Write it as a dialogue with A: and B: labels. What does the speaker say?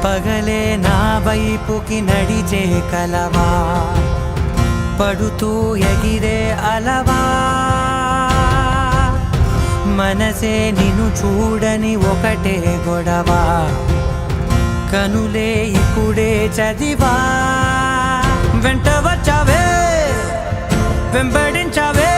A: పగలే నా వైపుకి నడిచే కలవా, పడుతూ ఎగిరే అలవా, మనసే నిన్ను చూడని ఒకటే గొడవ, కనులే ఇప్పుడే చదివా. వెంట వచ్చావే, వెంబడించావే,